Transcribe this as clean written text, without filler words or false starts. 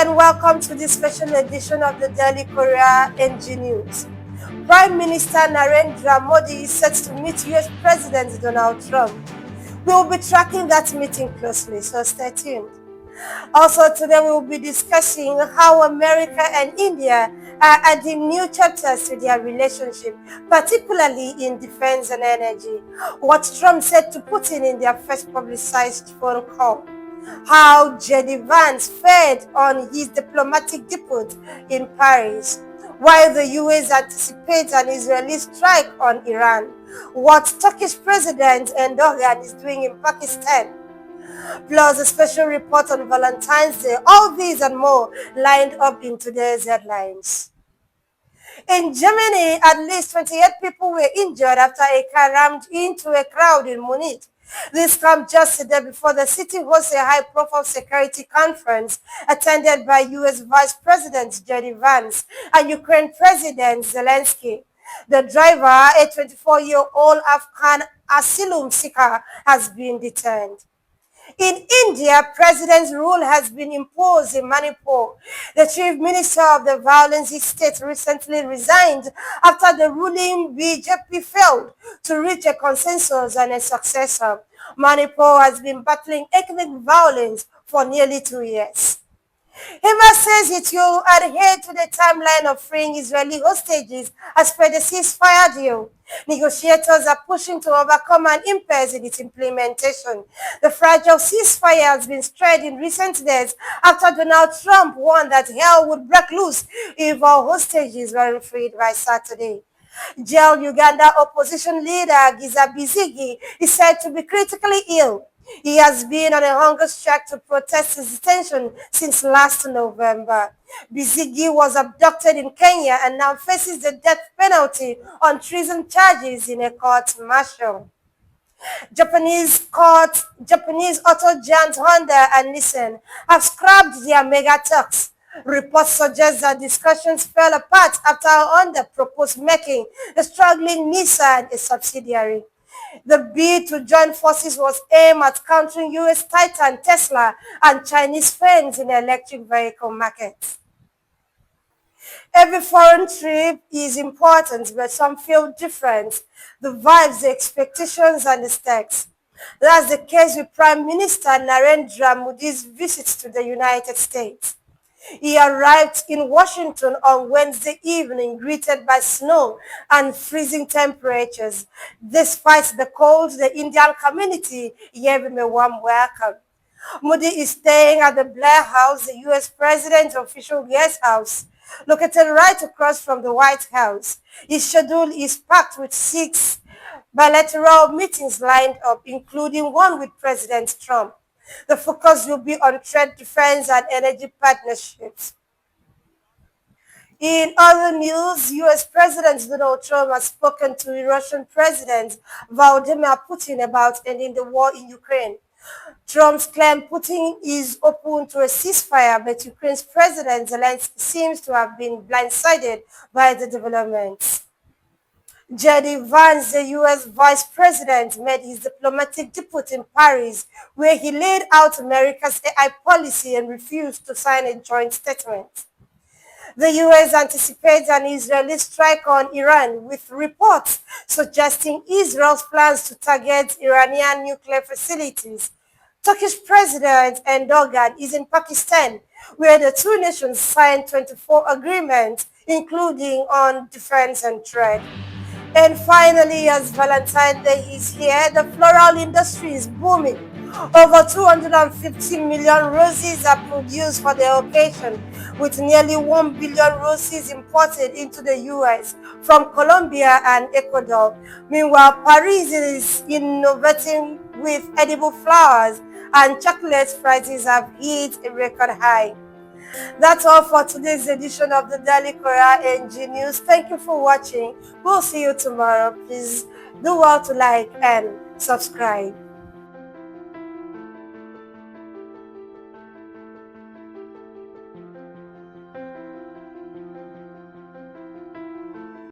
and welcome to this special edition of the Daily Korea NG News. Prime Minister Narendra Modi is set to meet US President Donald Trump. We will be tracking that meeting closely, so stay tuned. Also today we will be discussing how America and India are adding new chapters to their relationship, particularly in defense and energy. What Trump said to Putin in their first publicized phone call. How J.D. Vance fared on his diplomatic debut in Paris, while the US anticipates an Israeli strike on Iran. What Turkish President Erdogan is doing in Pakistan. Plus a special report on Valentine's Day. All these and more lined up in today's headlines. In Germany, at least 28 people were injured after a car rammed into a crowd in Munich. This comes just a day before the city hosts a high-profile security conference attended by U.S. Vice President J.D. Vance and Ukraine President Zelensky. The driver, a 24-year-old Afghan asylum seeker, has been detained. In India, president's rule has been imposed in Manipur. The chief minister of the violence state recently resigned after the ruling BJP failed to reach a consensus on a successor. Manipur has been battling ethnic violence for nearly 2 years. Hamas says it will adhere to the timeline of freeing Israeli hostages as per the ceasefire deal. Negotiators are pushing to overcome an impasse in its implementation. The fragile ceasefire has been stirred in recent days after Donald Trump warned that hell would break loose if all hostages weren't freed by Saturday. Jailed Uganda opposition leader Giza Bizigi is said to be critically ill. He has been on a hunger strike to protest his detention since last November. Bizigi was abducted in Kenya and now faces the death penalty on treason charges in a court-martial. Japanese auto giants Honda and Nissan have scrapped their mega talks. Reports suggest that discussions fell apart after Honda proposed making the struggling Nissan a subsidiary. The bid to join forces was aimed at countering U.S. titan Tesla and Chinese firms in the electric vehicle market. Every foreign trip is important, but some feel different. The vibes, the expectations, and the stakes. That's the case with Prime Minister Narendra Modi's visit to the United States. He arrived in Washington on Wednesday evening, greeted by snow and freezing temperatures. Despite the cold, the Indian community gave him a warm welcome. Modi is staying at the Blair House, the U.S. President's official guest house, located right across from the White House. His schedule is packed with 6 bilateral meetings lined up, including one with President Trump. The focus will be on trade, defense, and energy partnerships. In other news, U.S. President Donald Trump has spoken to Russian President Vladimir Putin about ending the war in Ukraine. Trump's claim Putin is open to a ceasefire, but Ukraine's President Zelensky seems to have been blindsided by the developments. J.D. Vance, the U.S. Vice President, made his diplomatic debut in Paris, where he laid out America's AI policy and refused to sign a joint statement. The U.S. anticipates an Israeli strike on Iran, with reports suggesting Israel's plans to target Iranian nuclear facilities. Turkish President Erdogan is in Pakistan, where the two nations signed 24 agreements, including on defense and trade. And finally, as Valentine's Day is here, the floral industry is booming. Over 250 million roses are produced for the occasion, with nearly 1 billion roses imported into the U.S. from Colombia and Ecuador. Meanwhile, Paris is innovating with edible flowers, and chocolate prices have hit a record high. That's all for today's edition of the Daily Korea NG News. Thank you for watching. We'll see you tomorrow. Please do well to like and subscribe.